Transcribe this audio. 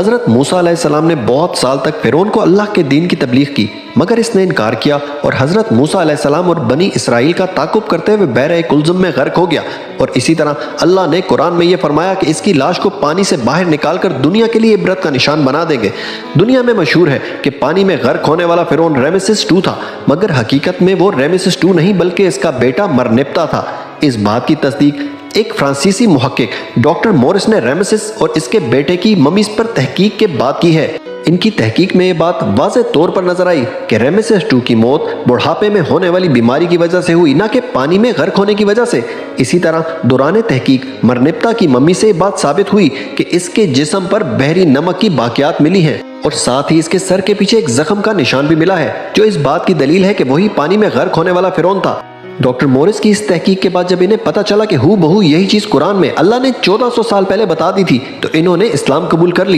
حضرت موسیٰ علیہ السلام نے بہت سال تک فرعون کو اللہ کے دین کی تبلیغ کی، مگر اس نے انکار کیا اور حضرت موسیٰ علیہ السلام اور بنی اسرائیل کا تعاقب کرتے ہوئے بحر کلزم میں غرق ہو گیا۔ اور اسی طرح اللہ نے قرآن میں یہ فرمایا کہ اس کی لاش کو پانی سے باہر نکال کر دنیا کے لیے عبرت کا نشان بنا دیں گے۔ دنیا میں مشہور ہے کہ پانی میں غرق ہونے والا فرعون رمیسس II تھا، مگر حقیقت میں وہ رمیسس II نہیں بلکہ اس کا بیٹا مرنپتا تھا۔ اس بات کی تصدیق ایک فرانسیسی محقق ڈاکٹر مورس نے رمیسس اور اس کے بیٹے کی ممیز پر تحقیق کے بعد کی ہے۔ ان کی تحقیق میں یہ بات واضح طور پر نظر آئی کہ رمیسس II کی موت بڑھاپے میں ہونے والی بیماری کی وجہ سے ہوئی، نہ کہ پانی میں غرق ہونے کی وجہ سے۔ اسی طرح دوران تحقیق مرنپتا کی ممی سے یہ بات ثابت ہوئی کہ اس کے جسم پر بحری نمک کی باقیات ملی ہیں اور ساتھ ہی اس کے سر کے پیچھے ایک زخم کا نشان بھی ملا ہے، جو اس بات کی دلیل ہے کہ وہی پانی میں غرق ہونے والا فرعون تھا۔ ڈاکٹر مورس کی اس تحقیق کے بعد جب انہیں پتہ چلا کہ ہو بہو یہی چیز قرآن میں اللہ نے 1400 سال پہلے بتا دی تھی، تو انہوں نے اسلام قبول کر لیا۔